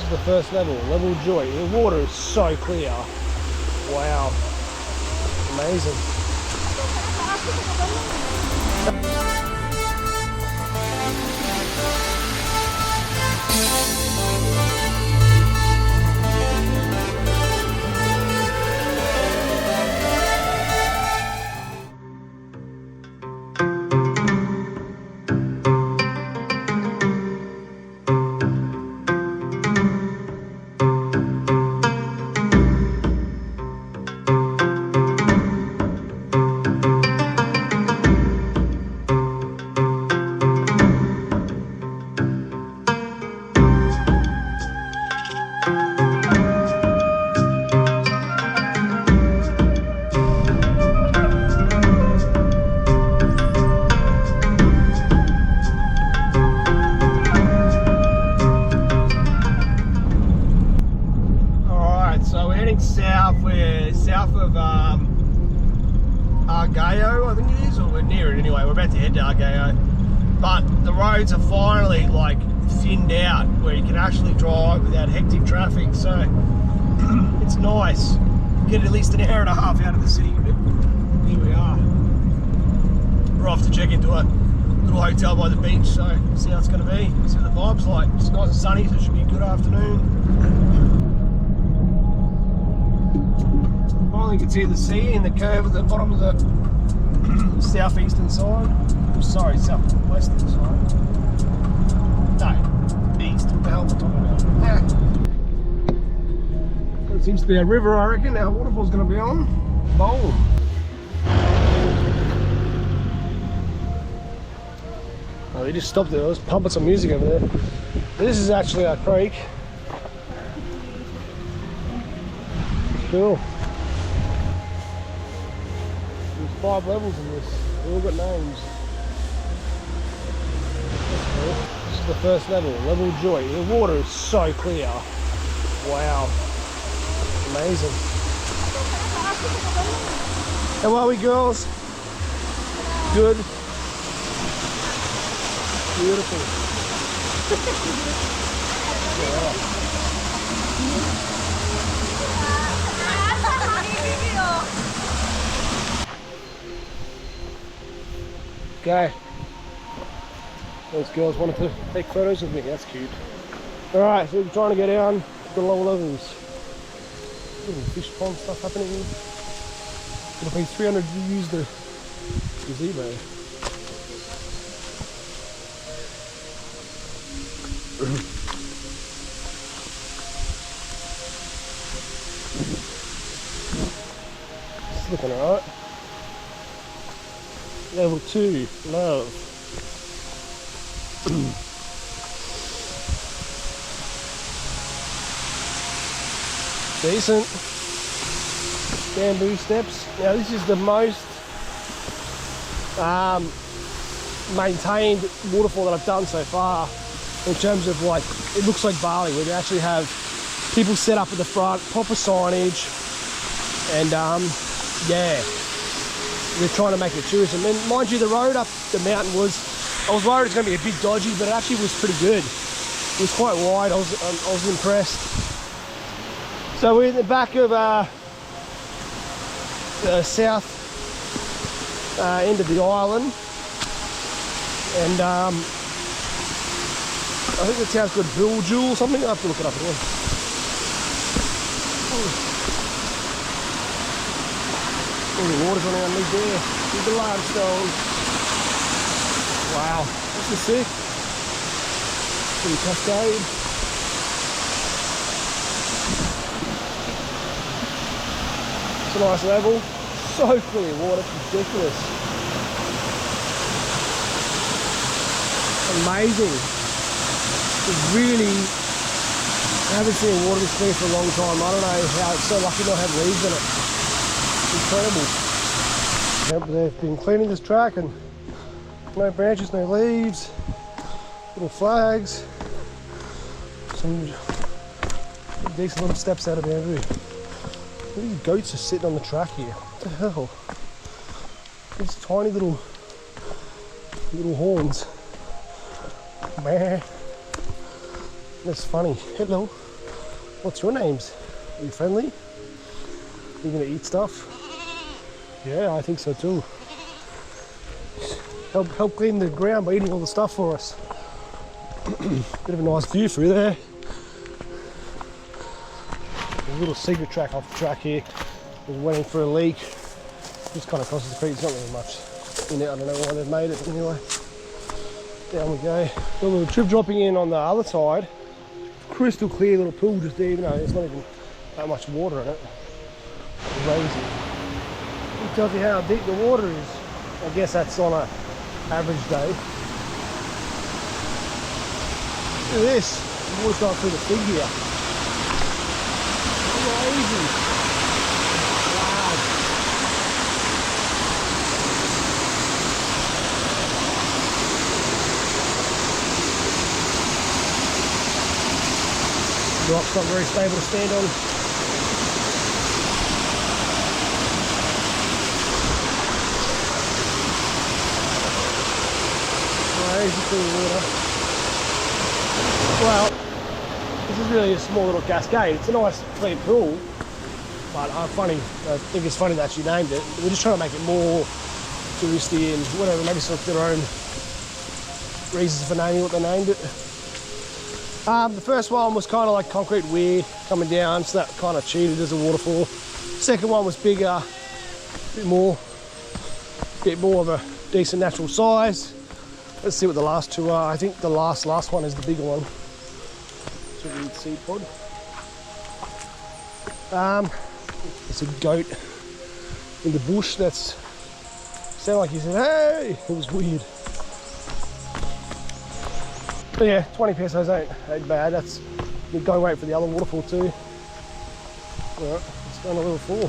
is the first level, level joy. The water is so clear. Wow. Amazing. South, we're south of Argayo, I think it is, or we're near it anyway. We're about to head to Argayo, but the roads are finally like thinned out where you can actually drive without hectic traffic, so it's nice. Get at least an hour and a half out of the city, but here we are. We're off to check into a little hotel by the beach, so see how it's going to be, see what the vibe's like. It's nice and sunny, so it should be a good afternoon. You can see the sea in the curve at the bottom of the southeastern side. Sorry, southwestern side. No, east. What the hell am I talking about? It seems to be a river, I reckon. Our waterfall's going to be on. Boom. Oh, they just stopped there. I was pumping some music over there. This is actually our creek. Cool. 5 levels in this, they all got names. That's cool. This is the first level, level joy. The water is so clear. Wow. Amazing. How are we, girls? Good. Beautiful. Yeah. Okay. Those girls wanted to take photos of me. That's cute. Alright, so we're trying to get down to the lower levels. Little fish pond stuff happening here. Gonna pay 300 to use the gazebo. It's looking alright. Level 2, love. Decent. Bamboo steps. Now this is the most maintained waterfall that I've done so far in terms of like, it looks like Bali where they actually have people set up at the front, proper signage, and yeah. They're trying to make it tourism. And mind you, the road up the mountain was, I was worried it was going to be a bit dodgy, but it actually was pretty good. It was quite wide. I was impressed. So we're in the back of the south end of the island, and I think the town's called Boljoon or something. I have to look it up again. All the water's running underneath there. Here's the limestone. Wow, this is sick. Pretty cascade. It's a nice level. So clear water, it's ridiculous. Amazing. It's really, I haven't seen water this clear for a long time. I don't know how it's so lucky not have leaves in it. Incredible. Yep, they've been cleaning this track and no branches, no leaves, little flags, some decent little steps out of bamboo. These goats are sitting on the track here. What the hell? These tiny little horns. Man, that's funny. Hello. What's your names? Are you friendly? You gonna eat stuff? Yeah, I think so too. Help clean the ground by eating all the stuff for us. Bit of a nice view through there. A little secret track off the track here. Was waiting for a leak. Just kind of crosses the creek. There's not really much in it. I don't know why they've made it, but anyway. Down we go. Got a little Trib dropping in on the other side. Crystal clear little pool just there, even though there's not even that much water in it. Lazy. It tells you how deep the water is. I guess that's on an average day. Look at this. The water's going through the fig here. Crazy. Wow. The rock's not very stable to stand on. Crazy cool water. Well, this is really a small little cascade. It's a nice clean pool, but I think it's funny that she named it. We're just trying to make it more touristy and whatever, maybe sort of their own reasons for naming what they named it. The first one was kind of like concrete weir coming down, so that kind of cheated as a waterfall. Second one was bigger, a bit more of a decent natural size. Let's see what the last two are. I think the last one is the bigger one. Seed pod. It's a goat in the bush that's sounded like he said, hey! It was weird. But yeah, 20 pesos ain't bad. That's we're going wait for the other waterfall too. Alright, let's go on a little fall.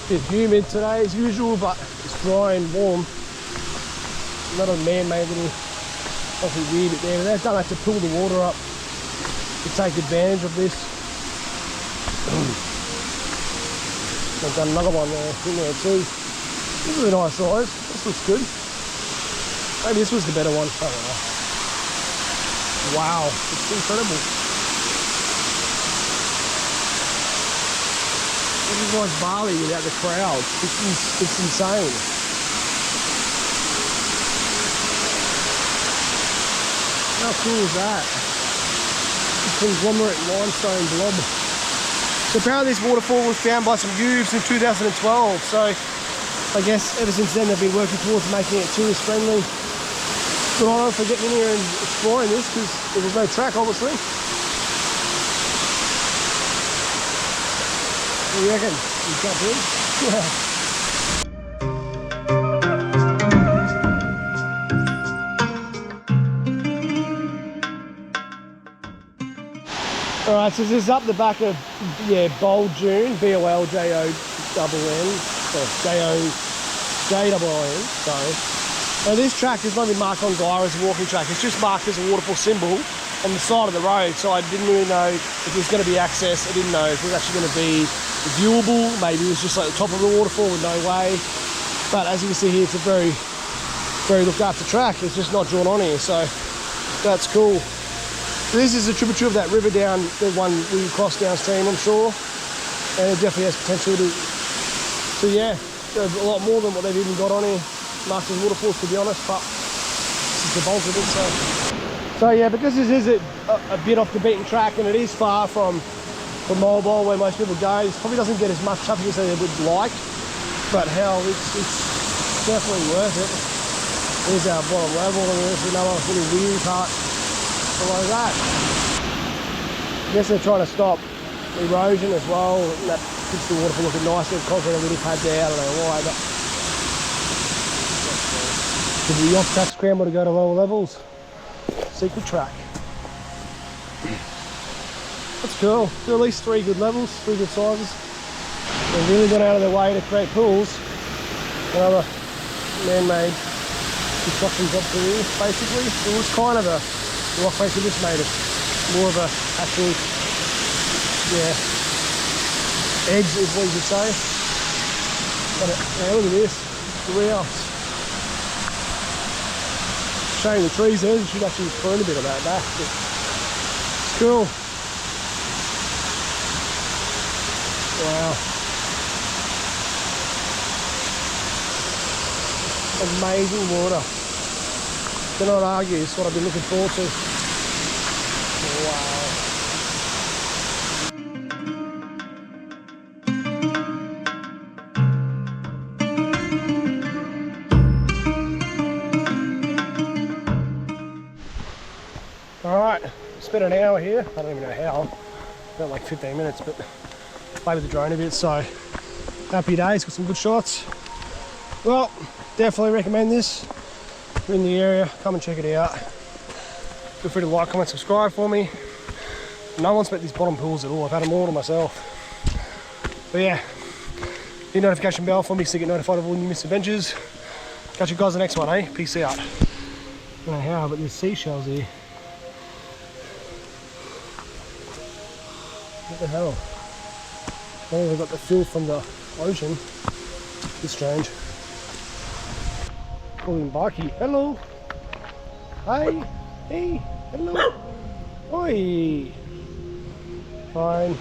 Bit humid today as usual, but it's dry and warm. Not a man-made little something weird bit there. They've done that to pull the water up to take advantage of this. They've done another one there in there too. This is a nice size. This looks good. Maybe this was the better one. I don't know. Wow, it's incredible. This is like Bali without the crowd. It's insane. How cool is that? A conglomerate limestone blob. So apparently this waterfall was found by some youths in 2012. So I guess ever since then they've been working towards making it tourist friendly. Good on them for getting in here and exploring this because there was no track obviously. What do you reckon? You jump in? Alright, so this is up the back of, Boljoon, B-O-L-J-O-N-N, J-O-J-O-N, sorry. Now this track is not even marked on gaia as a walking track, it's just marked as a waterfall symbol on the side of the road, so I didn't really know if it was going to be access. I didn't know if it was actually going to be viewable. Maybe it was just like the top of the waterfall with no way. But as you can see here, it's a very, very looked after track. It's just not drawn on here, so that's cool. So this is a tributary of that river down, the one we crossed downstream, I'm sure. And it definitely has potential to yeah, a lot more than what they've even got on here. Marked as waterfalls, to be honest, but this is the bulk of it, so yeah, because this is a bit off the beaten track and it is far from mobile where most people go, it probably doesn't get as much traffic as they would like, but hell, it's definitely worth it. Here's our bottom level and there's another little wheel part below that. I guess they're trying to stop erosion as well, and that keeps the waterfall looking nice. There's concrete a little pad there, I don't know why, but could be off-track scramble to go to lower levels. Secret track. That's cool. There are at least 3 good levels, 3 good sizes. They've really gone out of their way to create pools. Another man-made construction job to here, basically. It was kind of a rock face, we just made it more of a actual, edge is what you could say. But look at this, it's real. shame the trees there. You should actually prune a bit of that back. It's cool. Wow. Amazing water. Cannot argue, it's what I've been looking forward to. Wow. Alright, spent an hour here. I don't even know how. About like 15 minutes, but played with the drone a bit, so happy days, got some good shots. Well, definitely recommend this. If you're in the area, come and check it out. Feel free to like, comment, subscribe for me. No one's met these bottom pools at all. I've had them all to myself. But yeah, hit the notification bell for me so you get notified of all new misadventures. Catch you guys in the next one, eh? Peace out. I don't know how, but there's seashells here. What the hell? Maybe they got the fill from the ocean. It's strange. Calling Barky. Hello. Hi. Hey. Hello. Oi. Fine.